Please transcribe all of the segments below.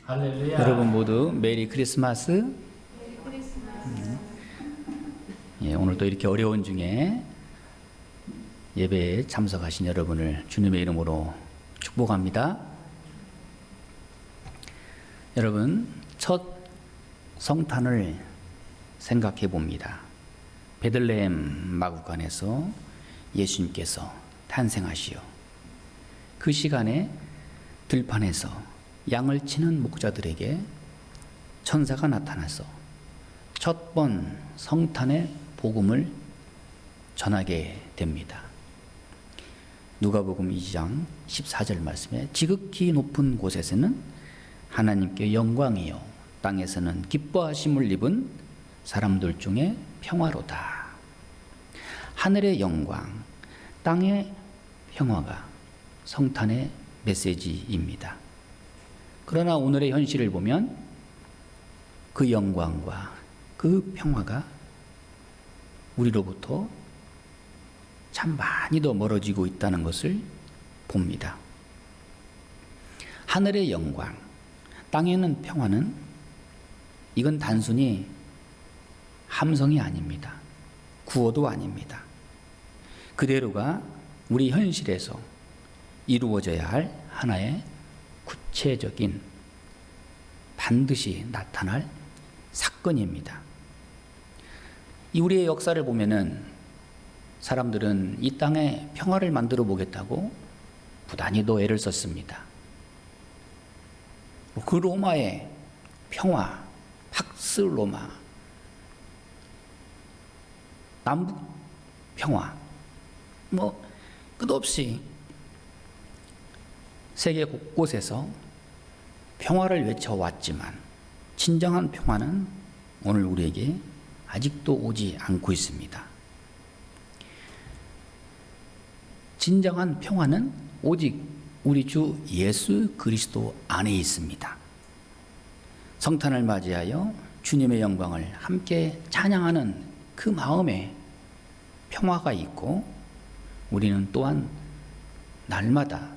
할렐루야. 여러분 모두 메리 크리스마스. 예, 오늘도 이렇게 어려운 중에 예배에 참석하신 여러분을 주님의 이름으로 축복합니다. 여러분, 첫 성탄을 생각해 봅니다. 베들레헴 마구간에서 예수님께서 탄생하시어 그 시간에 들판에서 양을 치는 목자들에게 천사가 나타나서 첫 번 성탄의 복음을 전하게 됩니다. 누가복음 2장 14절 말씀에 지극히 높은 곳에서는 하나님께 영광이요 땅에서는 기뻐하심을 입은 사람들 중에 평화로다. 하늘의 영광, 땅의 평화가 성탄의 메시지입니다. 그러나 오늘의 현실을 보면 그 영광과 그 평화가 우리로부터 참 많이 더 멀어지고 있다는 것을 봅니다. 하늘의 영광, 땅에 있는 평화는 이건 단순히 함성이 아닙니다. 구호도 아닙니다. 그대로가 우리 현실에서 이루어져야 할 하나의 구체적인 반드시 나타날 사건입니다. 이 우리의 역사를 보면은 사람들은 이 땅에 평화를 만들어 보겠다고 부단히도 애를 썼습니다. 그 로마의 평화, 팍스 로마, 남북 평화, 끝없이 세계 곳곳에서 평화를 외쳐왔지만 진정한 평화는 오늘 우리에게 아직도 오지 않고 있습니다. 진정한 평화는 오직 우리 주 예수 그리스도 안에 있습니다. 성탄을 맞이하여 주님의 영광을 함께 찬양하는 그 마음에 평화가 있고 우리는 또한 날마다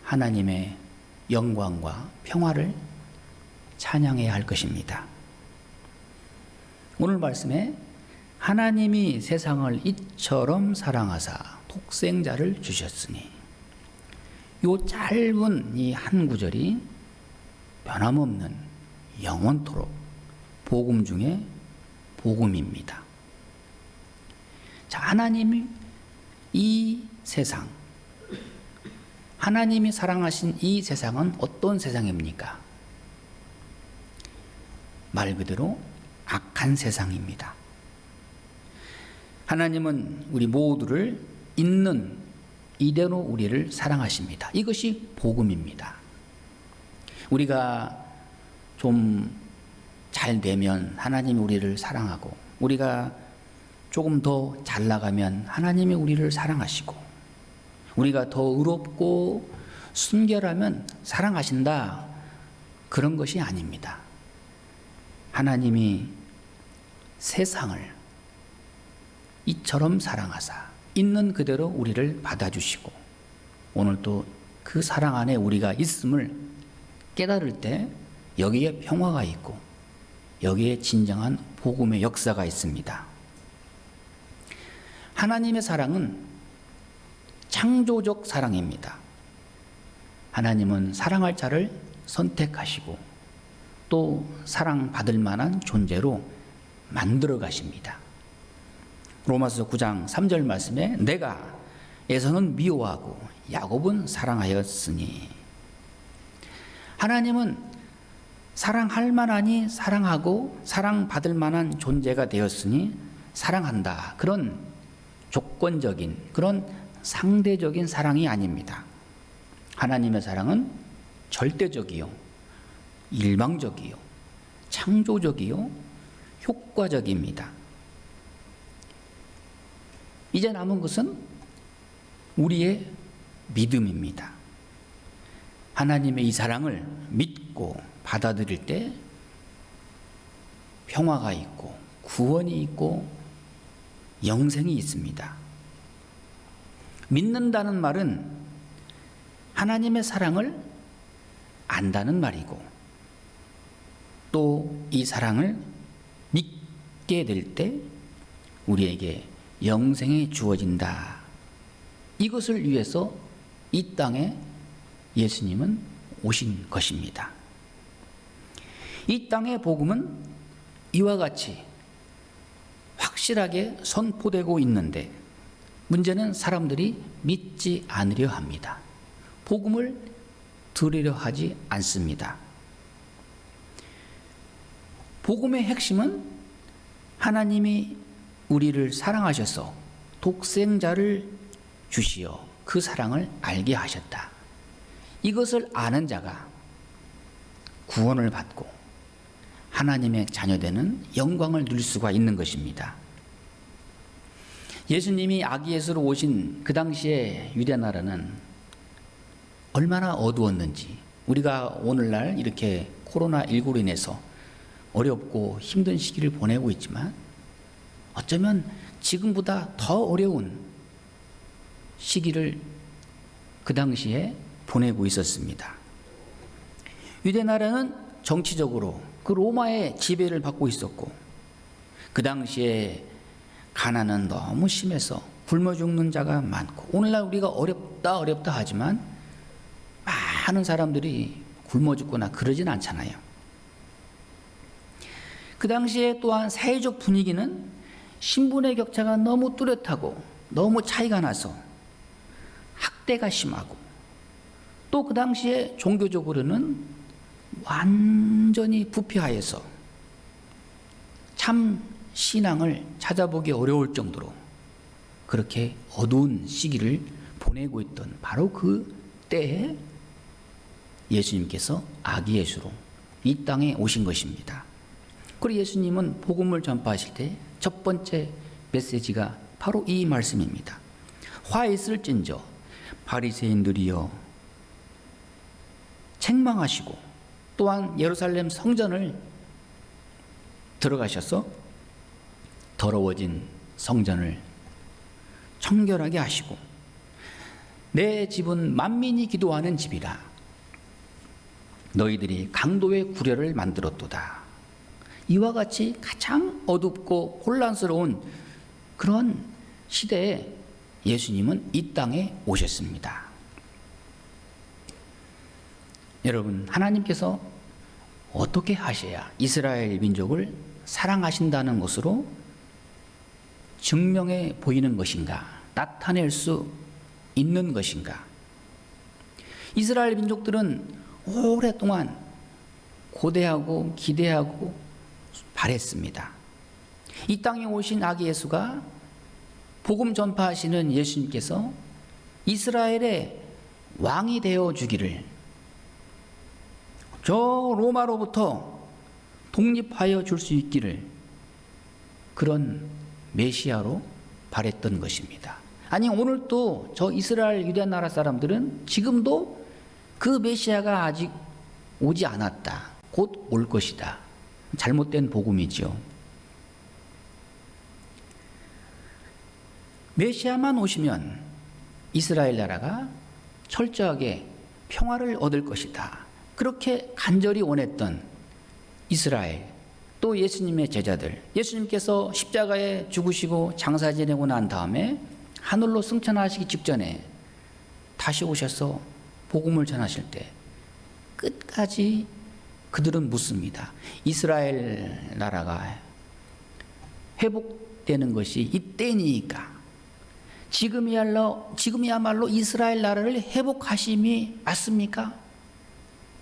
하나님의 영광과 평화를 찬양해야 할 것입니다. 오늘 말씀에 하나님이 세상을 이처럼 사랑하사 독생자를 주셨으니 요 짧은 이 한 구절이 변함없는 영원토록 복음 중에 복음입니다. 자, 하나님이 이 세상, 하나님이 사랑하신 이 세상은 어떤 세상입니까? 말 그대로 악한 세상입니다. 하나님은 우리 모두를 있는 이대로 우리를 사랑하십니다. 이것이 복음입니다. 우리가 좀 잘 되면 하나님이 우리를 사랑하고 우리가 조금 더 잘 나가면 하나님이 우리를 사랑하시고 우리가 더 의롭고 순결하면 사랑하신다. 그런 것이 아닙니다. 하나님이 세상을 이처럼 사랑하사 있는 그대로 우리를 받아주시고 오늘도 그 사랑 안에 우리가 있음을 깨달을 때 여기에 평화가 있고 여기에 진정한 복음의 역사가 있습니다. 하나님의 사랑은 창조적 사랑입니다. 하나님은 사랑할 자를 선택하시고 또 사랑받을 만한 존재로 만들어 가십니다. 로마서 9장 3절 말씀에 내가 에서는 미워하고 야곱은 사랑하였으니 하나님은 사랑할 만하니 사랑하고 사랑받을 만한 존재가 되었으니 사랑한다. 그런 조건적인 그런 상대적인 사랑이 아닙니다. 하나님의 사랑은 절대적이요, 일방적이요, 창조적이요, 효과적입니다. 이제 남은 것은 우리의 믿음입니다. 하나님의 이 사랑을 믿고 받아들일 때 평화가 있고 구원이 있고 영생이 있습니다. 믿는다는 말은 하나님의 사랑을 안다는 말이고 또 이 사랑을 믿게 될 때 우리에게 영생이 주어진다. 이것을 위해서 이 땅에 예수님은 오신 것입니다. 이 땅의 복음은 이와 같이 확실하게 선포되고 있는데 문제는 사람들이 믿지 않으려 합니다. 복음을 들으려 하지 않습니다. 복음의 핵심은 하나님이 우리를 사랑하셔서 독생자를 주시어 그 사랑을 알게 하셨다. 이것을 아는 자가 구원을 받고 하나님의 자녀되는 영광을 누릴 수가 있는 것입니다. 예수님이 아기 예수로 오신 그 당시에 유대 나라는 얼마나 어두웠는지, 우리가 오늘날 이렇게 코로나19로 인해서 어렵고 힘든 시기를 보내고 있지만 어쩌면 지금보다 더 어려운 시기를 그 당시에 보내고 있었습니다. 유대 나라는 정치적으로 그 로마의 지배를 받고 있었고 그 당시에 가난은 너무 심해서 굶어 죽는 자가 많고, 오늘날 우리가 어렵다 하지만 많은 사람들이 굶어 죽거나 그러진 않잖아요. 그 당시에 또한 사회적 분위기는 신분의 격차가 너무 뚜렷하고 너무 차이가 나서 학대가 심하고, 또 그 당시에 종교적으로는 완전히 부패하여서 참 신앙을 찾아보기 어려울 정도로 그렇게 어두운 시기를 보내고 있던 바로 그 때에 예수님께서 아기 예수로 이 땅에 오신 것입니다. 그리고 예수님은 복음을 전파하실 때 첫 번째 메시지가 바로 이 말씀입니다. 화 있을진저 바리새인들이여 책망하시고, 또한 예루살렘 성전을 들어가셔서 더러워진 성전을 청결하게 하시고, 내 집은 만민이 기도하는 집이라 너희들이 강도의 구려를 만들었도다. 이와 같이 가장 어둡고 혼란스러운 그런 시대에 예수님은 이 땅에 오셨습니다. 여러분, 하나님께서 어떻게 하셔야 이스라엘 민족을 사랑하신다는 것으로 증명해 보이는 것인가, 나타낼 수 있는 것인가? 이스라엘 민족들은 오랫동안 고대하고 기대하고 바랬습니다. 이 땅에 오신 아기 예수가, 복음 전파하시는 예수님께서 이스라엘의 왕이 되어 주기를, 저 로마로부터 독립하여 줄 수 있기를, 그런 메시아로 바랬던 것입니다. 아니, 오늘도 저 이스라엘 유대 나라 사람들은 지금도 그 메시아가 아직 오지 않았다, 곧 올 것이다, 잘못된 복음이죠. 메시아만 오시면 이스라엘 나라가 철저하게 평화를 얻을 것이다, 그렇게 간절히 원했던 이스라엘, 또 예수님의 제자들, 예수님께서 십자가에 죽으시고 장사 지내고 난 다음에 하늘로 승천하시기 직전에 다시 오셔서 복음을 전하실 때 끝까지 그들은 묻습니다. 이스라엘 나라가 회복되는 것이 이때니까, 지금이야말로 이스라엘 나라를 회복하심이 맞습니까?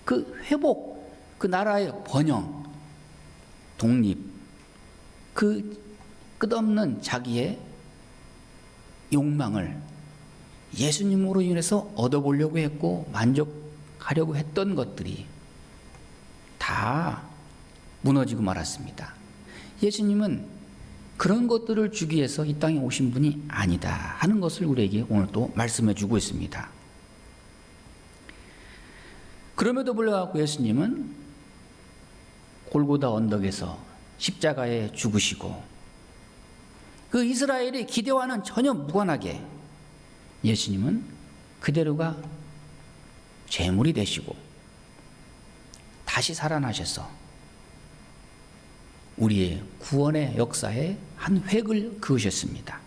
그 회복, 그 나라의 번영, 독립, 그 끝없는 자기의 욕망을 예수님으로 인해서 얻어보려고 했고 만족하려고 했던 것들이 다 무너지고 말았습니다. 예수님은 그런 것들을 주기 위해서 이 땅에 오신 분이 아니다 하는 것을 우리에게 오늘 또 말씀해 주고 있습니다. 그럼에도 불구하고 예수님은 골고다 언덕에서 십자가에 죽으시고, 그 이스라엘의 기대와는 전혀 무관하게 예수님은 그대로가 제물이 되시고 다시 살아나셔서 우리의 구원의 역사에 한 획을 그으셨습니다.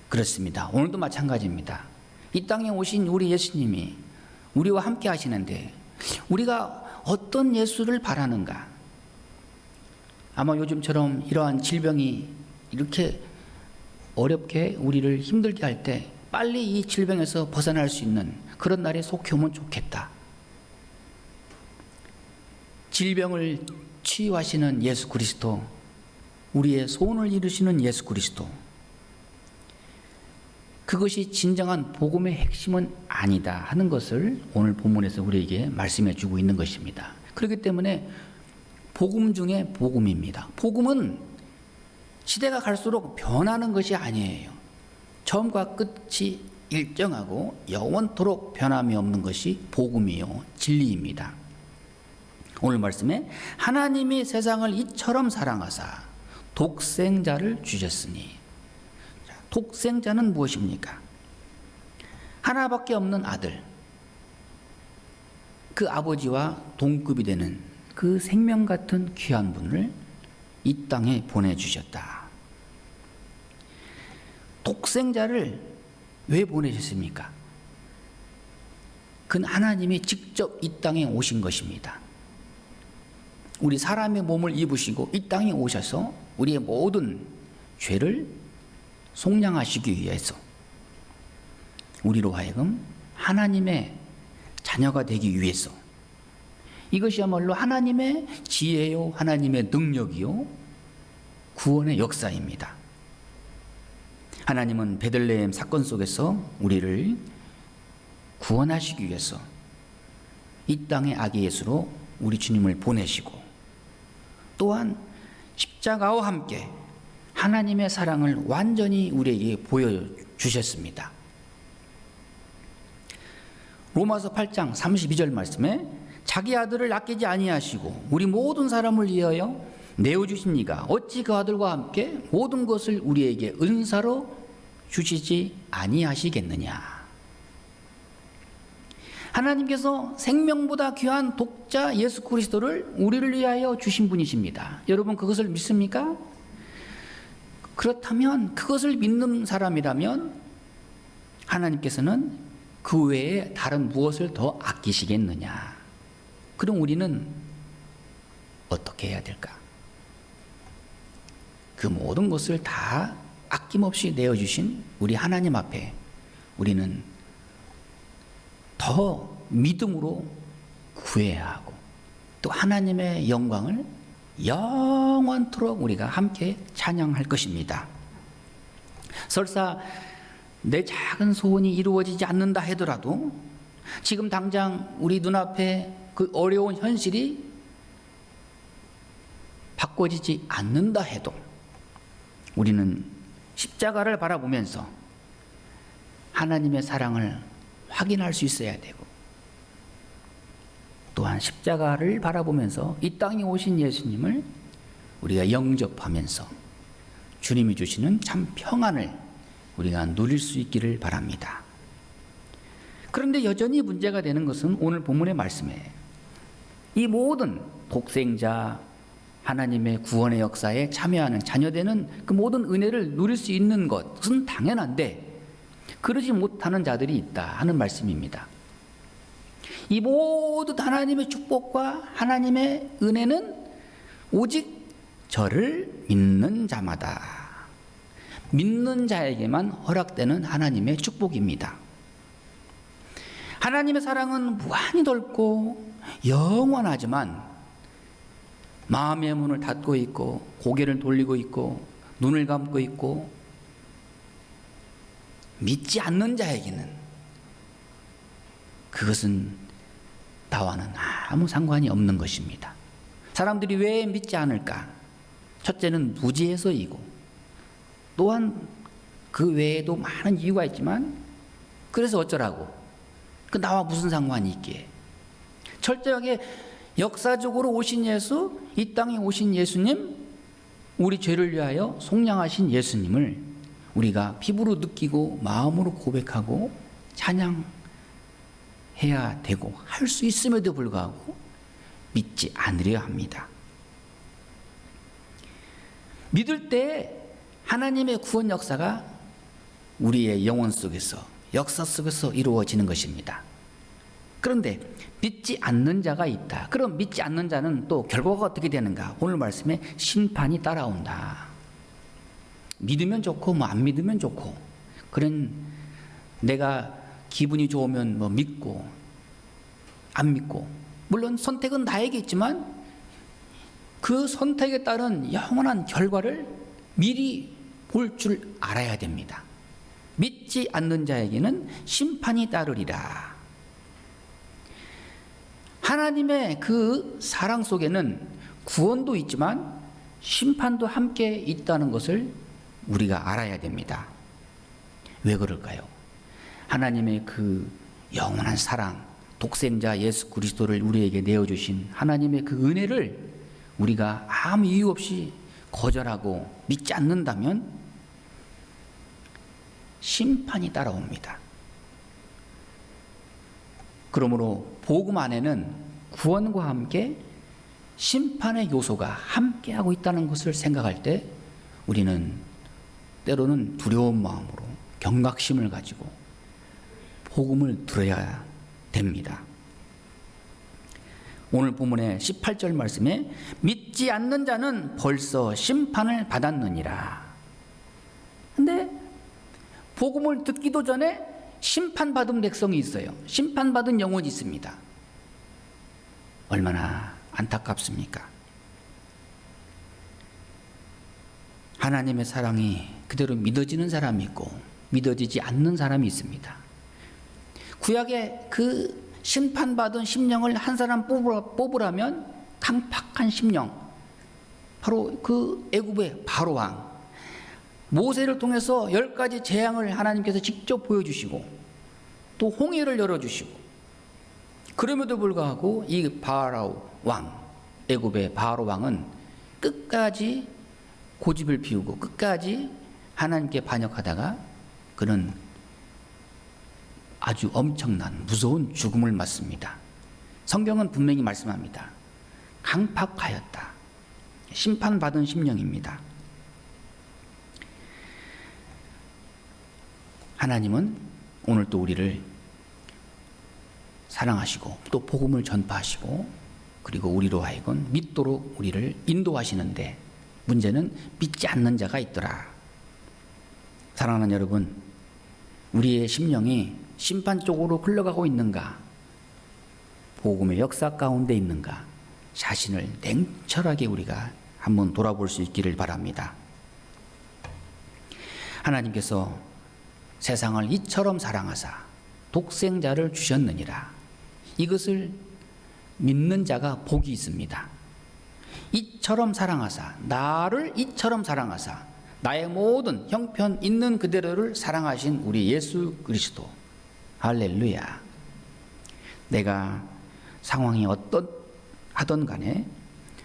그렇습니다. 오늘도 마찬가지입니다. 이 땅에 오신 우리 예수님이 우리와 함께 하시는데 우리가 어떤 예수를 바라는가? 아마 요즘처럼 이러한 질병이 이렇게 어렵게 우리를 힘들게 할 때 빨리 이 질병에서 벗어날 수 있는 그런 날에 속해 오면 좋겠다. 질병을 치유하시는 예수 그리스도, 우리의 소원을 이루시는 예수 그리스도, 그것이 진정한 복음의 핵심은 아니다 하는 것을 오늘 본문에서 우리에게 말씀해 주고 있는 것입니다. 그렇기 때문에 복음 중에 복음입니다. 복음은 시대가 갈수록 변하는 것이 아니에요. 처음과 끝이 일정하고 영원토록 변함이 없는 것이 복음이요 진리입니다. 오늘 말씀에 하나님이 세상을 이처럼 사랑하사 독생자를 주셨으니, 독생자는 무엇입니까? 하나밖에 없는 아들, 그 아버지와 동급이 되는 그 생명 같은 귀한 분을 이 땅에 보내주셨다. 독생자를 왜 보내셨습니까? 그건 하나님이 직접 이 땅에 오신 것입니다. 우리 사람의 몸을 입으시고 이 땅에 오셔서 우리의 모든 죄를 속량하시기 위해서 우리로 하여금 하나님의 자녀가 되기 위해서, 이것이야말로 하나님의 지혜요, 하나님의 능력이요, 구원의 역사입니다. 하나님은 베들레헴 사건 속에서 우리를 구원하시기 위해서 이 땅의 아기 예수로 우리 주님을 보내시고, 또한 십자가와 함께 하나님의 사랑을 완전히 우리에게 보여주셨습니다. 로마서 8장 32절 말씀에 자기 아들을 아끼지 아니하시고 우리 모든 사람을 위하여 내어주신 이가 어찌 그 아들과 함께 모든 것을 우리에게 은사로 주시지 아니하시겠느냐. 하나님께서 생명보다 귀한 독자 예수 그리스도를 우리를 위하여 주신 분이십니다. 여러분 그것을 믿습니까? 그렇다면, 그것을 믿는 사람이라면 하나님께서는 그 외에 다른 무엇을 더 아끼시겠느냐. 그럼 우리는 어떻게 해야 될까? 그 모든 것을 다 아낌없이 내어주신 우리 하나님 앞에 우리는 더 믿음으로 구해야 하고, 또 하나님의 영광을 영원토록 우리가 함께 찬양할 것입니다. 설사 내 작은 소원이 이루어지지 않는다 하더라도, 지금 당장 우리 눈앞에 그 어려운 현실이 바꿔지지 않는다 해도 우리는 십자가를 바라보면서 하나님의 사랑을 확인할 수 있어야 되고, 또한 십자가를 바라보면서 이 땅에 오신 예수님을 우리가 영접하면서 주님이 주시는 참 평안을 우리가 누릴 수 있기를 바랍니다. 그런데 여전히 문제가 되는 것은 오늘 본문의 말씀에 이 모든 독생자 하나님의 구원의 역사에 참여하는 자녀되는 그 모든 은혜를 누릴 수 있는 것은 당연한데 그러지 못하는 자들이 있다 하는 말씀입니다. 이 모든 하나님의 축복과 하나님의 은혜는 오직 저를 믿는 자마다, 믿는 자에게만 허락되는 하나님의 축복입니다. 하나님의 사랑은 무한히 넓고 영원하지만 마음의 문을 닫고 있고 고개를 돌리고 있고 눈을 감고 있고 믿지 않는 자에게는 그것은 나와는 아무 상관이 없는 것입니다. 사람들이 왜 믿지 않을까? 첫째는 무지해서이고, 또한 그 외에도 많은 이유가 있지만 그래서 어쩌라고? 그 나와 무슨 상관이 있기에? 철저하게 역사적으로 오신 예수, 이 땅에 오신 예수님, 우리 죄를 위하여 속량하신 예수님을 우리가 피부로 느끼고 마음으로 고백하고 찬양해야 되고 할 수 있음에도 불구하고 믿지 않으려 합니다. 믿을 때 하나님의 구원 역사가 우리의 영혼 속에서, 역사 속에서 이루어지는 것입니다. 그런데 믿지 않는 자가 있다. 그럼 믿지 않는 자는 또 결과가 어떻게 되는가? 오늘 말씀에 심판이 따라온다. 믿으면 좋고 뭐 안 믿으면 좋고, 그런 내가 기분이 좋으면 뭐 믿고 안 믿고, 물론 선택은 나에게 있지만 그 선택에 따른 영원한 결과를 미리 볼 줄 알아야 됩니다. 믿지 않는 자에게는 심판이 따르리라. 하나님의 그 사랑 속에는 구원도 있지만 심판도 함께 있다는 것을 우리가 알아야 됩니다. 왜 그럴까요? 하나님의 그 영원한 사랑, 독생자 예수 그리스도를 우리에게 내어주신 하나님의 그 은혜를 우리가 아무 이유 없이 거절하고 믿지 않는다면 심판이 따라옵니다. 그러므로 복음 안에는 구원과 함께 심판의 요소가 함께하고 있다는 것을 생각할 때 우리는 때로는 두려운 마음으로 경각심을 가지고 복음을 들어야 됩니다. 오늘 본문의 18절 말씀에 믿지 않는 자는 벌써 심판을 받았느니라. 근데 복음을 듣기도 전에 심판받은 백성이 있어요. 심판받은 영혼이 있습니다. 얼마나 안타깝습니까? 하나님의 사랑이 그대로 믿어지는 사람이 있고 믿어지지 않는 사람이 있습니다. 구약의 그 심판받은 심령을 한 사람 뽑으라면 강팍한 심령, 바로 그 애굽의 바로 왕 모세를 통해서 10가지 재앙을 하나님께서 직접 보여주시고 또 홍해를 열어주시고, 그럼에도 불구하고 이 바로 왕, 애굽의 바로 왕은 끝까지 고집을 피우고 끝까지 하나님께 반역하다가 그는 아주 엄청난 무서운 죽음을 맞습니다. 성경은 분명히 말씀합니다. 강팍하였다. 심판받은 심령입니다. 하나님은 오늘 또 우리를 사랑하시고 또 복음을 전파하시고 그리고 우리로 하여금 믿도록 우리를 인도하시는데, 문제는 믿지 않는 자가 있더라. 사랑하는 여러분, 우리의 심령이 심판 쪽으로 흘러가고 있는가, 복음의 역사 가운데 있는가, 자신을 냉철하게 우리가 한번 돌아볼 수 있기를 바랍니다. 하나님께서 세상을 이처럼 사랑하사 독생자를 주셨느니라. 이것을 믿는 자가 복이 있습니다. 이처럼 사랑하사, 나를 이처럼 사랑하사 나의 모든 형편 있는 그대로를 사랑하신 우리 예수 그리스도, 할렐루야. 내가 상황이 어떠하든 간에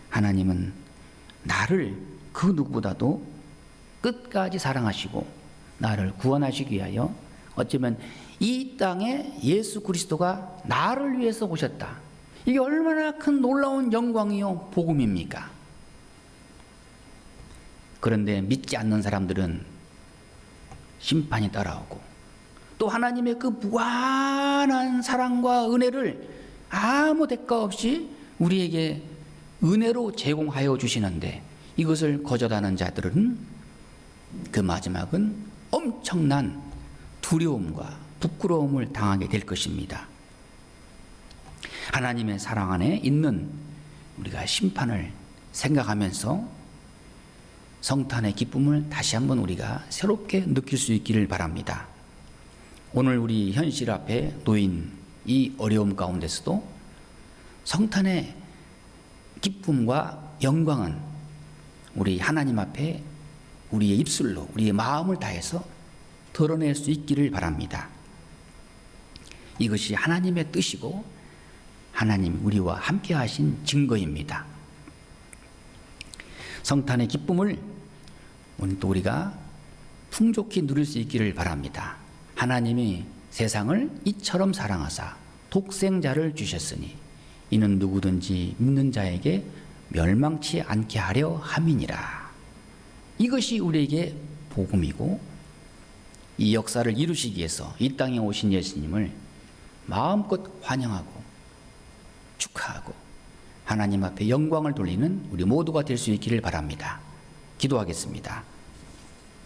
하나님은 나를 그 누구보다도 끝까지 사랑하시고 나를 구원하시기 위하여 어쩌면 이 땅에 예수 그리스도가 나를 위해서 오셨다. 이게 얼마나 큰 놀라운 영광이요 복음입니까? 그런데 믿지 않는 사람들은 심판이 따라오고 또 하나님의 그 무한한 사랑과 은혜를 아무 대가 없이 우리에게 은혜로 제공하여 주시는데, 이것을 거절하는 자들은 그 마지막은 엄청난 두려움과 부끄러움을 당하게 될 것입니다. 하나님의 사랑 안에 있는 우리가 심판을 생각하면서 성탄의 기쁨을 다시 한번 우리가 새롭게 느낄 수 있기를 바랍니다. 오늘 우리 현실 앞에 놓인 이 어려움 가운데서도 성탄의 기쁨과 영광은 우리 하나님 앞에 우리의 입술로 우리의 마음을 다해서 드러낼 수 있기를 바랍니다. 이것이 하나님의 뜻이고 하나님 우리와 함께 하신 증거입니다. 성탄의 기쁨을 오늘 또 우리가 풍족히 누릴 수 있기를 바랍니다. 하나님이 세상을 이처럼 사랑하사 독생자를 주셨으니 이는 누구든지 믿는 자에게 멸망치 않게 하려 함이니라. 이것이 우리에게 복음이고, 이 역사를 이루시기 위해서 이 땅에 오신 예수님을 마음껏 환영하고 축하하고 하나님 앞에 영광을 돌리는 우리 모두가 될 수 있기를 바랍니다. 기도하겠습니다.